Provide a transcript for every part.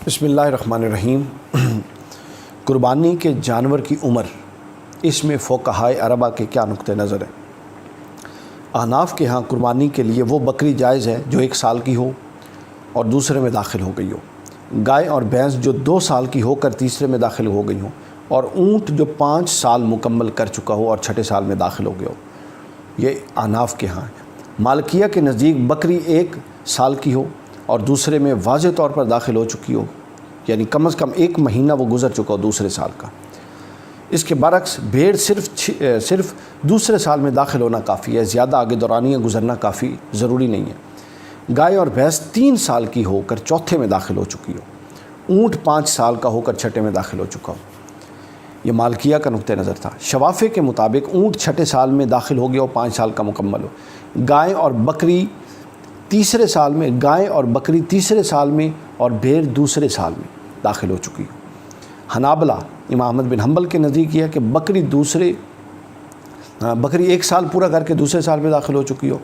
بسم اللہ الرحمن الرحیم۔ قربانی کے جانور کی عمر، اس میں فقہائے اربعہ کے کیا نقطہ نظر ہے؟ احناف کے ہاں قربانی کے لیے وہ بکری جائز ہے جو 1 سال کی ہو اور دوسرے میں داخل ہو گئی ہو، گائے اور بھینس جو 2 سال کی ہو کر تیسرے میں داخل ہو گئی ہوں، اور اونٹ جو 5 سال مکمل کر چکا ہو اور 6 سال میں داخل ہو گیا ہو۔ یہ احناف کے ہاں ہے۔ مالکیہ کے نزدیک بکری 1 سال کی ہو اور دوسرے میں واضح طور پر داخل ہو چکی ہو، یعنی کم از کم 1 مہینہ وہ گزر چکا ہو دوسرے سال کا۔ اس کے برعکس بھیڑ صرف دوسرے سال میں داخل ہونا کافی ہے، زیادہ آگے دورانیہ گزرنا کافی ضروری نہیں ہے۔ گائے اور بھینس 3 سال کی ہو کر چوتھے میں داخل ہو چکی ہو، اونٹ 5 سال کا ہو کر 6 میں داخل ہو چکا ہو۔ یہ مالکیہ کا نقطہ نظر تھا۔ شوافع کے مطابق اونٹ 6 سال میں داخل ہو گیا ہو، 5 سال کا مکمل ہو، گائے اور بکری تیسرے سال میں اور بھیڑ دوسرے سال میں داخل ہو چکی ہو۔ حنابلہ امام احمد بن حنبل کے نزدیک یہ ہے کہ بکری 1 سال پورا کر کے دوسرے سال میں داخل ہو چکی ہو،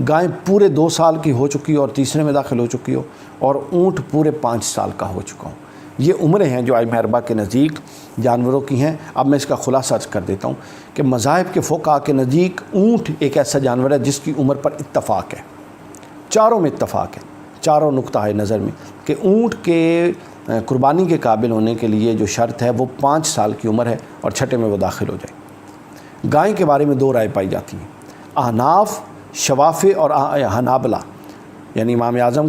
گائے پورے 2 سال کی ہو چکی ہو اور تیسرے میں داخل ہو چکی ہو، اور اونٹ پورے 5 سال کا ہو چکا ہو۔ یہ عمریں ہیں جو ائمہ اربعہ کے نزدیک جانوروں کی ہیں۔ اب میں اس کا خلاصہ کر دیتا ہوں کہ مذاہب کے فقہاء کے نزدیک اونٹ ایک ایسا جانور ہے جس کی عمر پر اتفاق ہے، چاروں میں اتفاق ہے، چاروں نقطہ نظر میں، کہ اونٹ کے قربانی کے قابل ہونے کے لیے جو شرط ہے وہ 5 سال کی عمر ہے اور 6 میں وہ داخل ہو جائے۔ گائے کے بارے میں 2 رائے پائی جاتی ہیں۔ احناف، شوافع اور حنابلہ، یعنی امام اعظم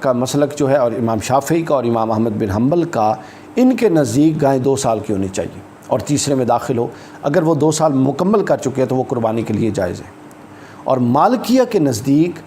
کا مسلک جو ہے، اور امام شافعی کا اور امام احمد بن حنبل کا، ان کے نزدیک گائے 2 سال کی ہونی چاہیے اور تیسرے میں داخل ہو۔ اگر وہ 2 سال مکمل کر چکے ہیں تو وہ قربانی کے لیے جائز ہے۔ اور مالکیہ کے نزدیک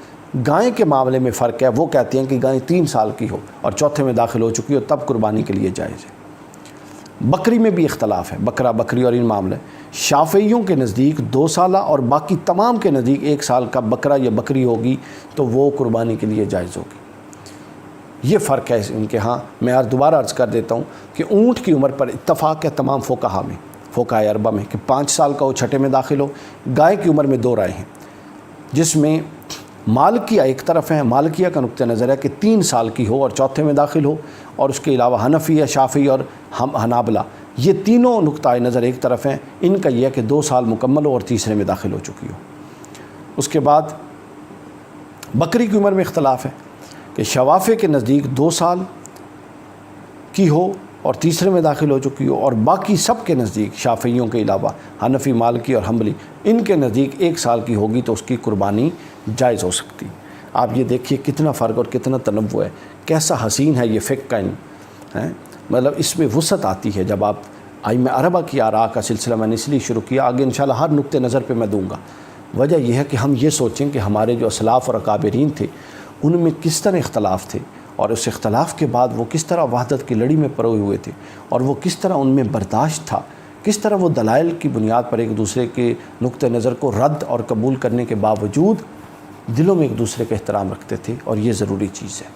گائے کے معاملے میں فرق ہے، وہ کہتے ہیں کہ گائے 3 سال کی ہو اور چوتھے میں داخل ہو چکی ہو تب قربانی کے لیے جائز ہے۔ بکری میں بھی اختلاف ہے، بکرا بکری اور ان معاملے۔ شافعیوں کے نزدیک 2 سالہ اور باقی تمام کے نزدیک 1 سال کا بکرا یا بکری ہوگی تو وہ قربانی کے لیے جائز ہوگی۔ یہ فرق ہے ان کے ہاں۔ میں دوبارہ عرض کر دیتا ہوں کہ اونٹ کی عمر پر اتفاق ہے تمام فقہاء میں، فقہائے اربعہ میں، کہ 5 سال کا ہو 6 میں داخل ہو۔ گائے کی عمر میں 2 رائے ہیں، جس میں مالکیہ ایک طرف ہیں، مالکیہ کا نقطہ نظر ہے کہ 3 سال کی ہو اور چوتھے میں داخل ہو، اور اس کے علاوہ حنفیہ، شافعی اور حنابلہ، یہ تینوں نقطۂ نظر ایک طرف ہیں۔ ان کا یہ ہے کہ 2 سال مکمل ہو اور تیسرے میں داخل ہو چکی ہو۔ اس کے بعد بکری کی عمر میں اختلاف ہے کہ شوافع کے نزدیک 2 سال کی ہو اور تیسرے میں داخل ہو چکی ہو، اور باقی سب کے نزدیک، شافعیوں کے علاوہ حنفی، مالکی اور حنبلی، ان کے نزدیک 1 سال کی ہوگی تو اس کی قربانی جائز ہو سکتی۔ آپ یہ دیکھیے کتنا فرق اور کتنا تنوع ہے، کیسا حسین ہے یہ فقہ کا ہے۔ مطلب اس میں وسعت آتی ہے جب آپ ائمہ اربعہ کی آراء کا سلسلہ میں نے اس لیے شروع کیا، آگے انشاءاللہ ہر نقطہ نظر پہ میں دوں گا۔ وجہ یہ ہے کہ ہم یہ سوچیں کہ ہمارے جو اسلاف اور اکابرین تھے ان میں کس طرح اختلاف تھے، اور اس اختلاف کے بعد وہ کس طرح وحدت کی لڑی میں پروئے ہوئے تھے، اور وہ کس طرح ان میں برداشت تھا، کس طرح وہ دلائل کی بنیاد پر ایک دوسرے کے نقطہ نظر کو رد اور قبول کرنے کے باوجود دلوں میں ایک دوسرے کا احترام رکھتے تھے، اور یہ ضروری چیز ہے۔